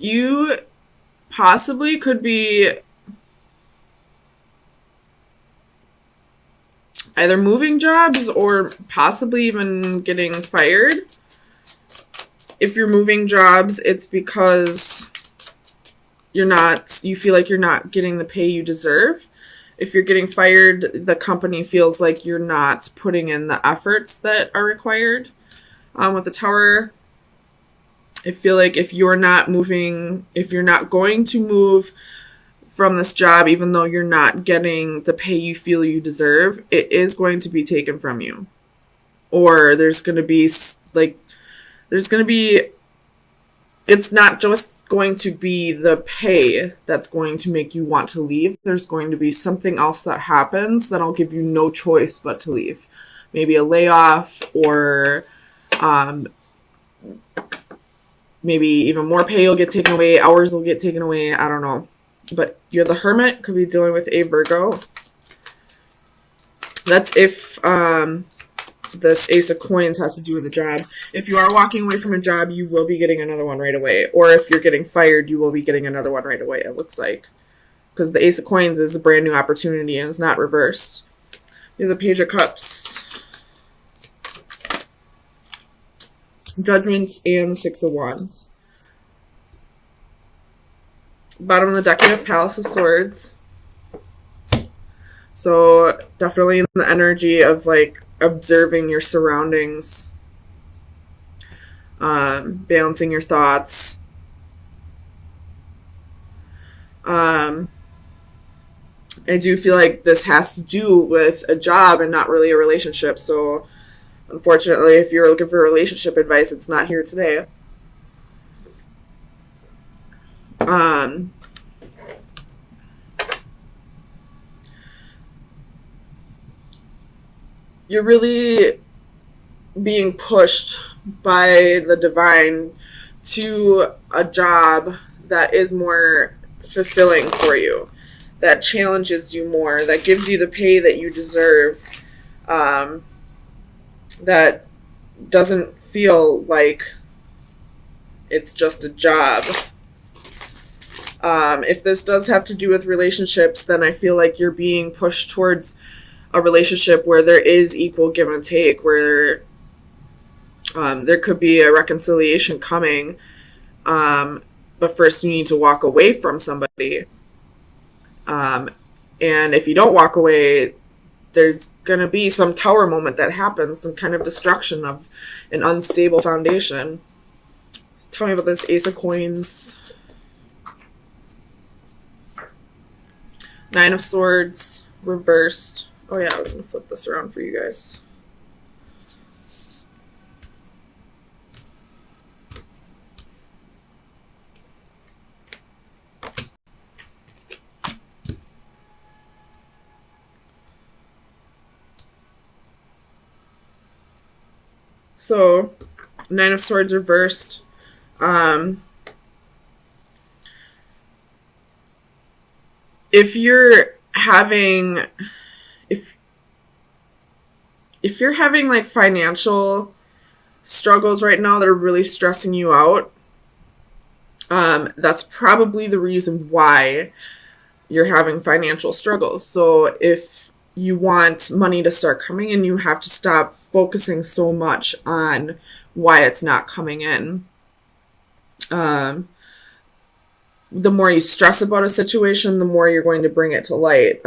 You possibly could be either moving jobs or possibly even getting fired. If you're moving jobs, it's because you feel like you're not getting the pay you deserve. If you're getting fired, the company feels like you're not putting in the efforts that are required. With the Tower, I feel like if you're not going to move from this job, even though you're not getting the pay you feel you deserve, it is going to be taken from you. Or there's going to be it's not just going to be the pay that's going to make you want to leave. There's going to be something else that happens that'll give you no choice but to leave. Maybe a layoff, or maybe even more pay will get taken away, hours will get taken away, I don't know. But you're the Hermit, could be dealing with a Virgo. That's if this Ace of Coins has to do with a job. If you are walking away from a job, you will be getting another one right away. Or if you're getting fired, you will be getting another one right away, it looks like. Because the Ace of Coins is a brand new opportunity and it's not reversed. You have the Page of Cups, Judgment, and the Six of Wands. Bottom of the deck, you have Palace of Swords. So definitely in the energy of like observing your surroundings, balancing your thoughts. I do feel like this has to do with a job and not really a relationship. So unfortunately, if you're looking for relationship advice, it's not here today. You're really being pushed by the divine to a job that is more fulfilling for you, that challenges you more, that gives you the pay that you deserve, that doesn't feel like it's just a job. If this does have to do with relationships, then I feel like you're being pushed towards a relationship where there is equal give and take, where there could be a reconciliation coming, but first you need to walk away from somebody. And if you don't walk away, there's going to be some Tower moment that happens, some kind of destruction of an unstable foundation. So tell me about this Ace of Coins. Nine of Swords, reversed. Oh yeah, I was going to flip this around for you guys. So, Nine of Swords reversed. If you're having like financial struggles right now that are really stressing you out, that's probably the reason why you're having financial struggles. So if you want money to start coming in, you have to stop focusing so much on why it's not coming in. The more you stress about a situation, the more you're going to bring it to light.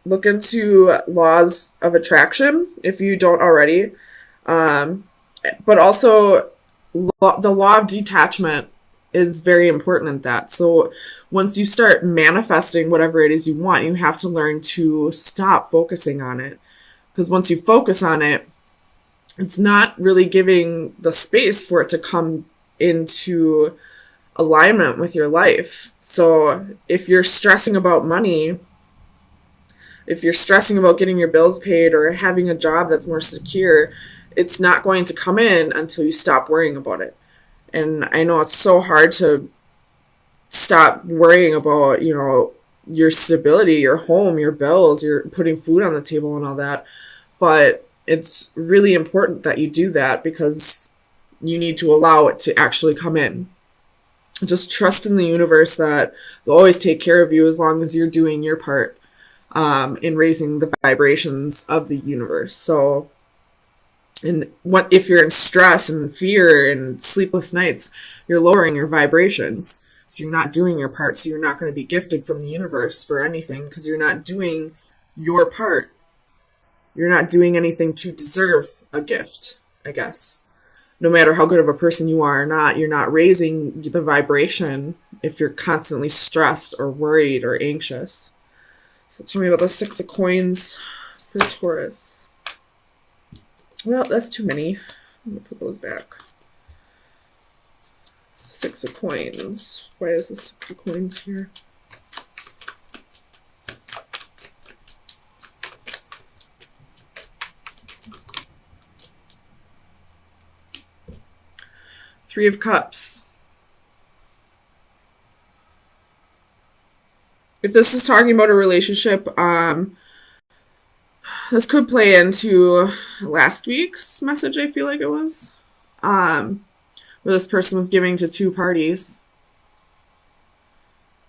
Look into laws of attraction if you don't already. But also, the law of detachment is very important in that. So once you start manifesting whatever it is you want, you have to learn to stop focusing on it. Because once you focus on it, it's not really giving the space for it to come into alignment with your life. So if you're stressing about money, if you're stressing about getting your bills paid or having a job that's more secure, it's not going to come in until you stop worrying about it. And I know it's so hard to stop worrying about, your stability, your home, your bills, you're putting food on the table and all that. But it's really important that you do that because you need to allow it to actually come in. Just trust in the universe that they'll always take care of you as long as you're doing your part in raising the vibrations of the universe. So, and what if you're in stress and fear and sleepless nights, you're lowering your vibrations. So you're not doing your part. So you're not going to be gifted from the universe for anything because you're not doing your part. You're not doing anything to deserve a gift, I guess. No matter how good of a person you are or not, you're not raising the vibration if you're constantly stressed or worried or anxious. So tell me about the Six of Coins for Taurus. Well, that's too many. I'm going to put those back. Six of Coins. Why is the Six of Coins here? Three of Cups. If this is talking about a relationship, this could play into last week's message, I feel like it was, where this person was giving to two parties.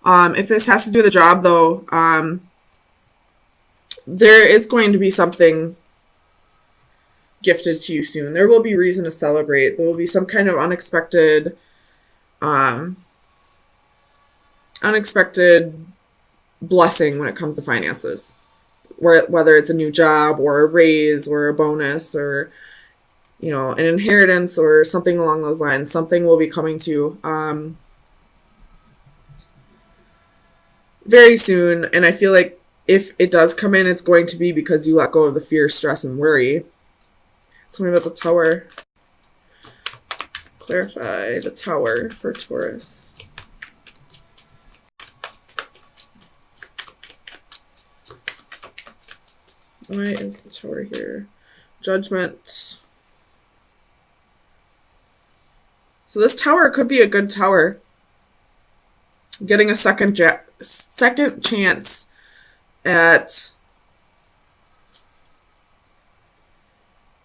If this has to do with the job, though, there is going to be something gifted to you soon. There will be reason to celebrate. There will be some kind of unexpected blessing when it comes to finances. Whether it's a new job or a raise or a bonus or, you know, an inheritance or something along those lines. Something will be coming to you very soon. And I feel like if it does come in, it's going to be because you let go of the fear, stress, and worry. Tell me about the Tower. Clarify the Tower for Taurus. Why is the Tower here? Judgment. So this Tower could be a good Tower. Getting a second chance at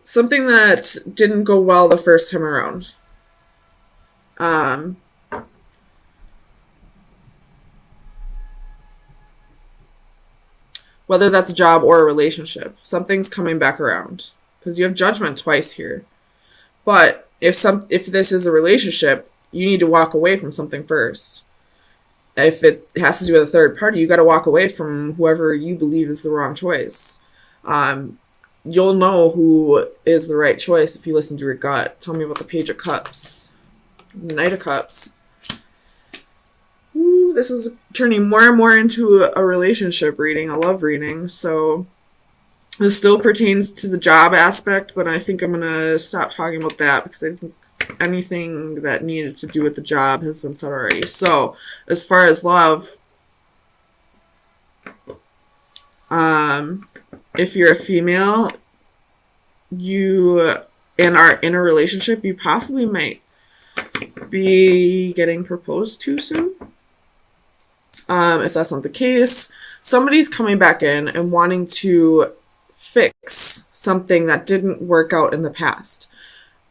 something that didn't go well the first time around. Whether that's a job or a relationship, something's coming back around because you have Judgment twice here. But if this is a relationship, you need to walk away from something first. If it has to do with a third party, you got to walk away from whoever you believe is the wrong choice. You'll know who is the right choice if you listen to your gut. Tell me about the Page of Cups, Knight of Cups. Ooh, this is turning more and more into a relationship reading, a love reading. So this still pertains to the job aspect, but I think I'm going to stop talking about that because I think anything that needed to do with the job has been said already. So as far as love, if you're a female, and are in a relationship, you possibly might be getting proposed to soon. If that's not the case, somebody's coming back in and wanting to fix something that didn't work out in the past.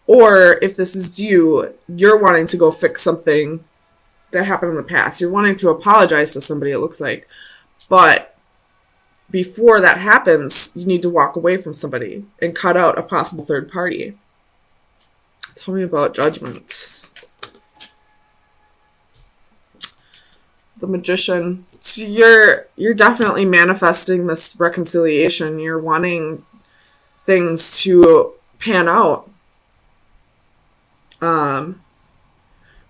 Or if this is you're wanting to go fix something that happened in the past. You're wanting to apologize to somebody, it looks like. But before that happens, you need to walk away from somebody and cut out a possible third party. Tell me about Judgment. The Magician. So you're definitely manifesting this reconciliation. You're wanting things to pan out.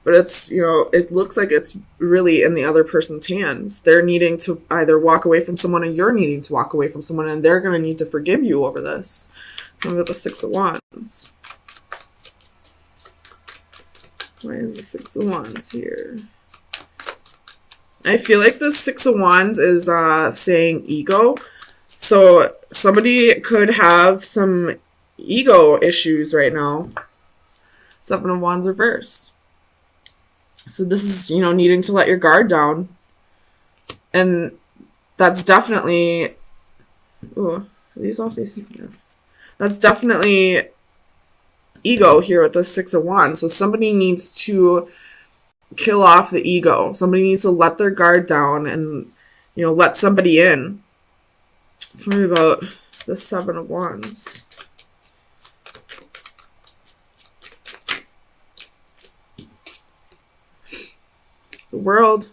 But it's, it looks like it's really in the other person's hands. They're needing to either walk away from someone, or you're needing to walk away from someone, and they're going to need to forgive you over this. Tell me about the Six of Wands. Why is the Six of Wands here? I feel like the Six of Wands is saying ego. So somebody could have some ego issues right now. Seven of Wands reverse. So this is, needing to let your guard down. And that's definitely... Ooh, are these all facing? Yeah. That's definitely ego here with the Six of Wands. So somebody needs to kill off the ego. Somebody needs to let their guard down and, let somebody in. Tell me about the Seven of Wands. The World.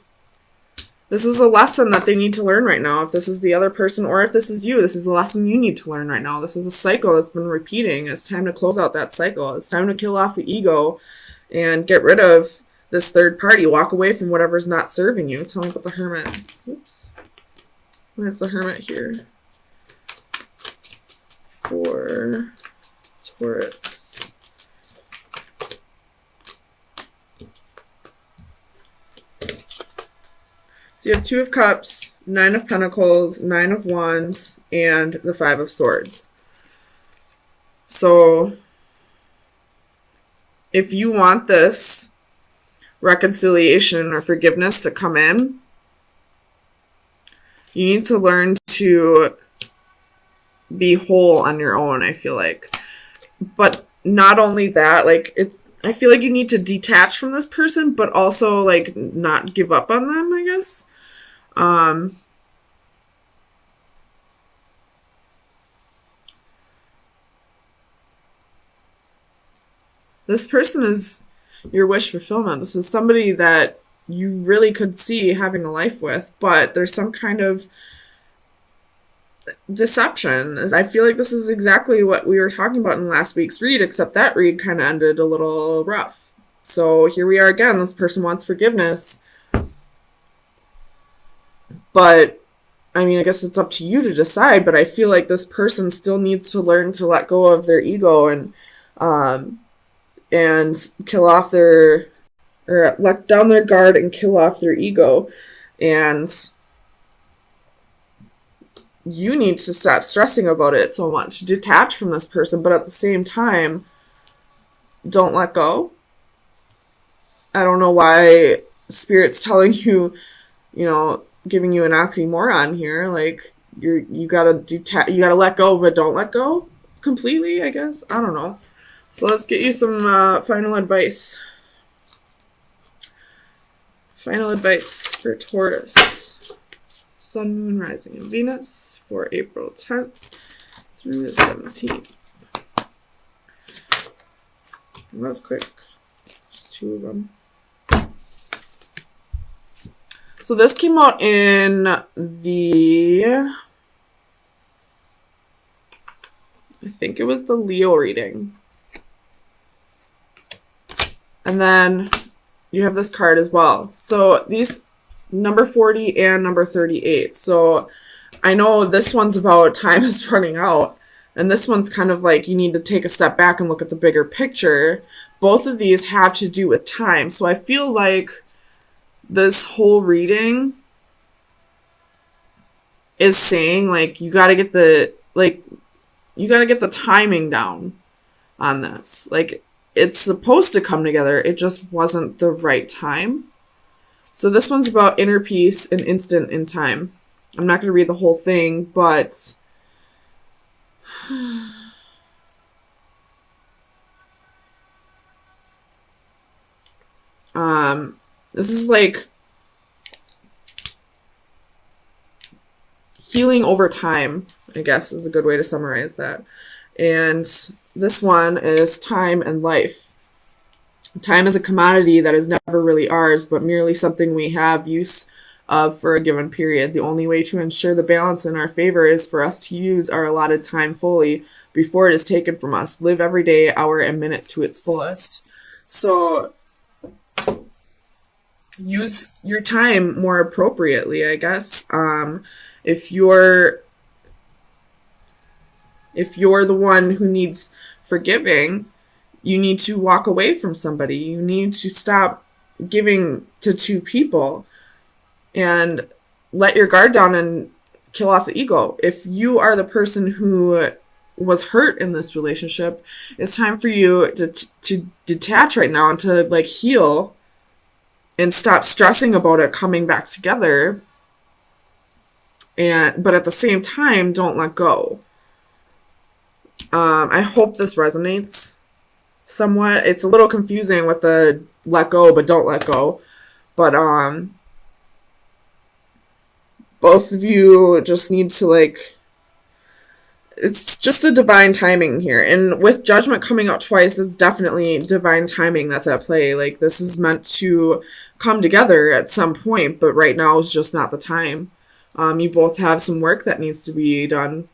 This is a lesson that they need to learn right now. If this is the other person or if this is you, this is a lesson you need to learn right now. This is a cycle that's been repeating. It's time to close out that cycle. It's time to kill off the ego and get rid of this third party. Walk away from whatever's not serving you. Tell me about the Hermit. Oops. Where's the Hermit here? For Taurus. So you have Two of Cups, Nine of Pentacles, Nine of Wands, and the Five of Swords. So if you want this reconciliation or forgiveness to come in, you need to learn to be whole on your own, I feel like. But not only that, like, I feel like you need to detach from this person, but also, like, not give up on them, I guess. This person is your wish fulfillment. This is somebody that you really could see having a life with, but there's some kind of deception. I feel like this is exactly what we were talking about in last week's read, except that read kind of ended a little rough. So here we are again. This person wants forgiveness. But, I mean, I guess it's up to you to decide, but I feel like this person still needs to learn to let go of their ego and kill off or let down their guard and kill off their ego. And you need to stop stressing about it so much. Detach from this person, but at the same time, don't let go. I don't know why Spirit's telling you, giving you an oxymoron here. Like, you gotta you gotta let go, but don't let go completely, I guess. I don't know. So let's get you some final advice. Final advice for Taurus. Sun, Moon, Rising, and Venus for April 10th through the 17th. And that was quick. Just two of them. So this came out in the, I think it was the Leo reading. And then you have this card as well. So these, number 40 and number 38. So I know this one's about time is running out. And this one's kind of like you need to take a step back and look at the bigger picture. Both of these have to do with time. So I feel like this whole reading is saying, like, you got to get the timing down on this. Like, it's supposed to come together. It just wasn't the right time. So this one's about inner peace and instant in time. I'm not going to read the whole thing, but this is like healing over time, I guess is a good way to summarize that. And this one is time and life. Time is a commodity that is never really ours, but merely something we have use of for a given period. The only way to ensure the balance in our favor is for us to use our allotted time fully before it is taken from us. Live every day, hour, and minute to its fullest. So use your time more appropriately, I guess. If you're the one who needs forgiving, you need to walk away from somebody. You need to stop giving to two people and let your guard down and kill off the ego. If you are the person who was hurt in this relationship, it's time for you to detach right now and to like heal and stop stressing about it coming back together. But at the same time, don't let go. I hope this resonates somewhat. It's a little confusing with the let go but don't let go. But both of you just need to, like, it's just a divine timing here. And with judgment coming out twice, it's definitely divine timing that's at play. Like, this is meant to come together at some point, but right now is just not the time. You both have some work that needs to be done